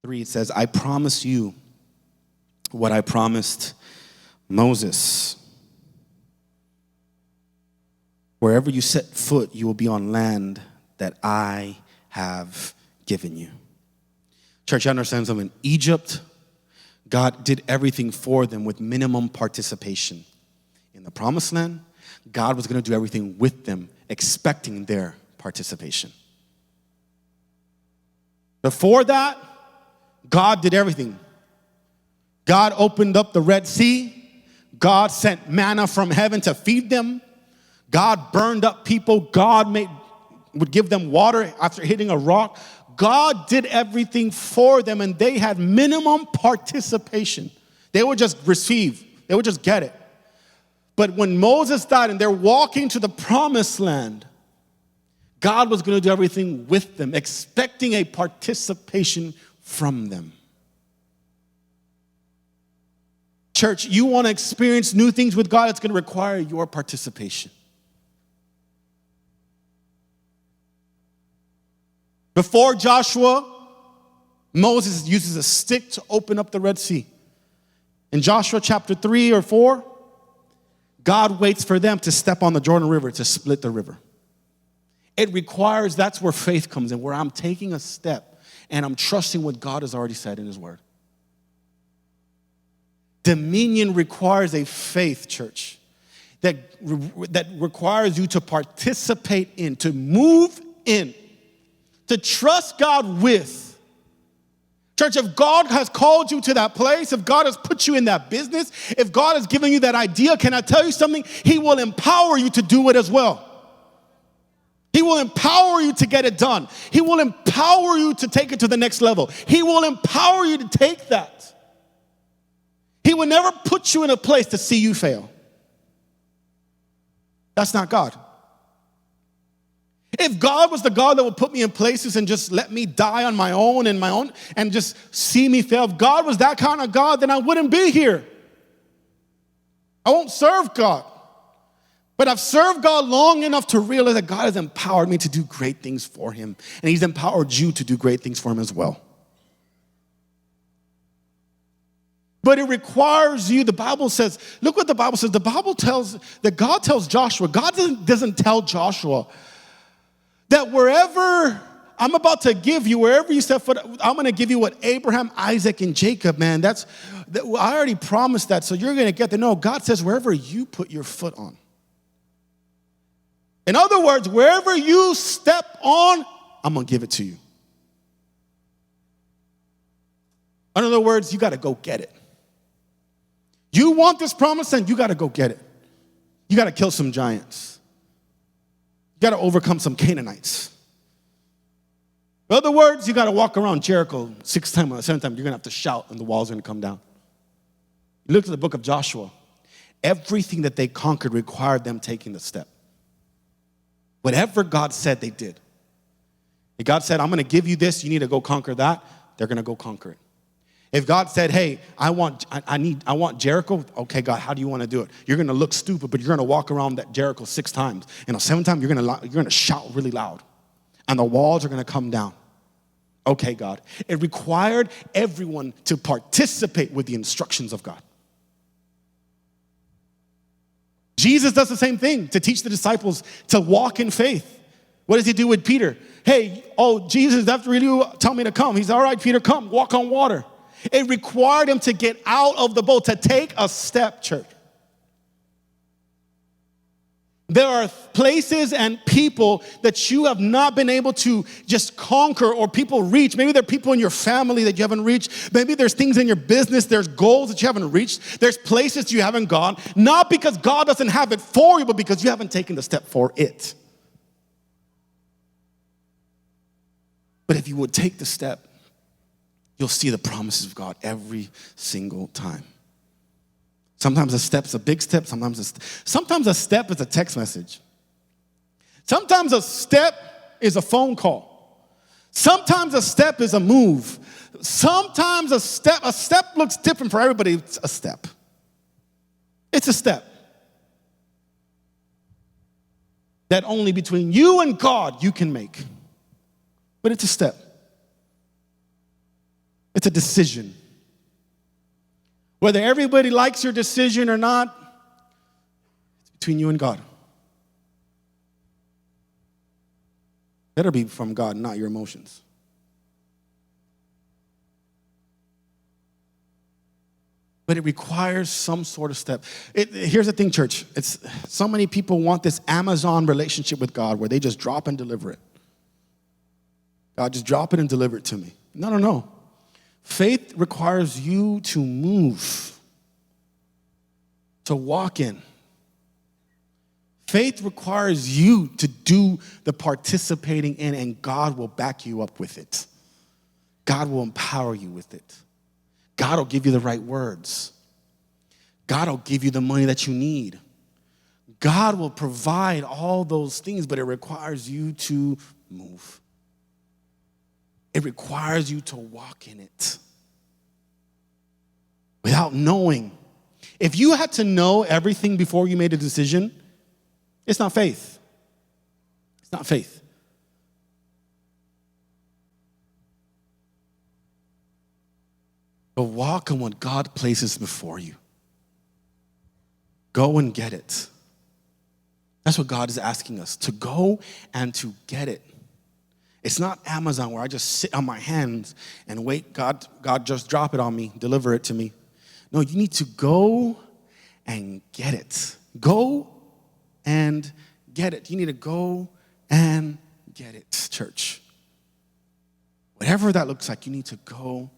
3, it says, I promise you what I promised Moses. Wherever you set foot, you will be on land that I have given you. Church, you understand something? Egypt, God did everything for them with minimum participation. In the promised land, God was going to do everything with them, expecting their participation. Before that, God did everything. God opened up the Red Sea. God sent manna from heaven to feed them. God burned up people. God would give them water after hitting a rock. God did everything for them, and they had minimum participation. They would just receive. They would just get it. But when Moses died and they're walking to the promised land, God was going to do everything with them, expecting a participation from them. Church, you want to experience new things with God, it's going to require your participation. Before Joshua, Moses uses a stick to open up the Red Sea. In Joshua chapter 3 or 4, God waits for them to step on the Jordan River to split the river. It requires, that's where faith comes in, where I'm taking a step and I'm trusting what God has already said in his word. Dominion requires a faith, church, that requires you to participate in, to move in, to trust God with. Church, if God has called you to that place, if God has put you in that business, if God has given you that idea, can I tell you something? He will empower you to do it as well. He will empower you to get it done. He will empower you to take it to the next level. He will empower you to take that. He will never put you in a place to see you fail. That's not God. If God was the God that would put me in places and just let me die on my own and just see me fail, if God was that kind of God, then I wouldn't be here. I won't serve God. But I've served God long enough to realize that God has empowered me to do great things for him. And he's empowered you to do great things for him as well. But it requires you, the Bible says, look what the Bible says. The Bible tells, that God tells Joshua, God doesn't tell Joshua that wherever I'm about to give you, wherever you step foot, I'm going to give you what Abraham, Isaac, and Jacob, man. I already promised that, so you're going to get to know. God says wherever you put your foot on. In other words, wherever you step on, I'm going to give it to you. In other words, you got to go get it. You want this promise, then you got to go get it. You got to kill some giants. You got to overcome some Canaanites. In other words, you got to walk around Jericho 6 times or 7 times. You're going to have to shout and the walls are going to come down. You look at the book of Joshua. Everything that they conquered required them taking the step. Whatever God said, they did. If God said, I'm going to give you this, you need to go conquer that, they're going to go conquer it. If God said, hey, I want Jericho, okay, God, how do you want to do it? You're going to look stupid, but you're going to walk around that Jericho 6 times. And 7 times, you're going to shout really loud. And the walls are going to come down. Okay, God. It required everyone to participate with the instructions of God. Jesus does the same thing to teach the disciples to walk in faith. What does he do with Peter? Hey, Jesus, after you tell me to come. He's all right, Peter, come, walk on water. It required him to get out of the boat, to take a step, church. There are places and people that you have not been able to just conquer or people reach. Maybe there are people in your family that you haven't reached. Maybe there's things in your business, there's goals that you haven't reached. There's places you haven't gone, not because God doesn't have it for you, but because you haven't taken the step for it. But if you would take the step, you'll see the promises of God every single time. Sometimes a step's a big step. Sometimes a step is a text message. Sometimes a step is a phone call. Sometimes a step is a move. Sometimes a step looks different for everybody. It's a step. It's a step that only between you and God you can make. But it's a step. It's a decision. Whether everybody likes your decision or not, it's between you and God. Better be from God, not your emotions. But it requires some sort of step. Here's the thing, church. So many people want this Amazon relationship with God where they just drop and deliver it. God, just drop it and deliver it to me. No. Faith requires you to move, to walk in. Faith requires you to do the participating in, and God will back you up with it. God will empower you with it. God will give you the right words. God will give you the money that you need. God will provide all those things, but it requires you to move. It requires you to walk in it without knowing. If you had to know everything before you made a decision, it's not faith. It's not faith. But walk in what God places before you. Go and get it. That's what God is asking us, to go and to get it. It's not Amazon where I just sit on my hands and wait, God just drop it on me, deliver it to me. No, you need to go and get it. Go and get it. You need to go and get it, church. Whatever that looks like, you need to go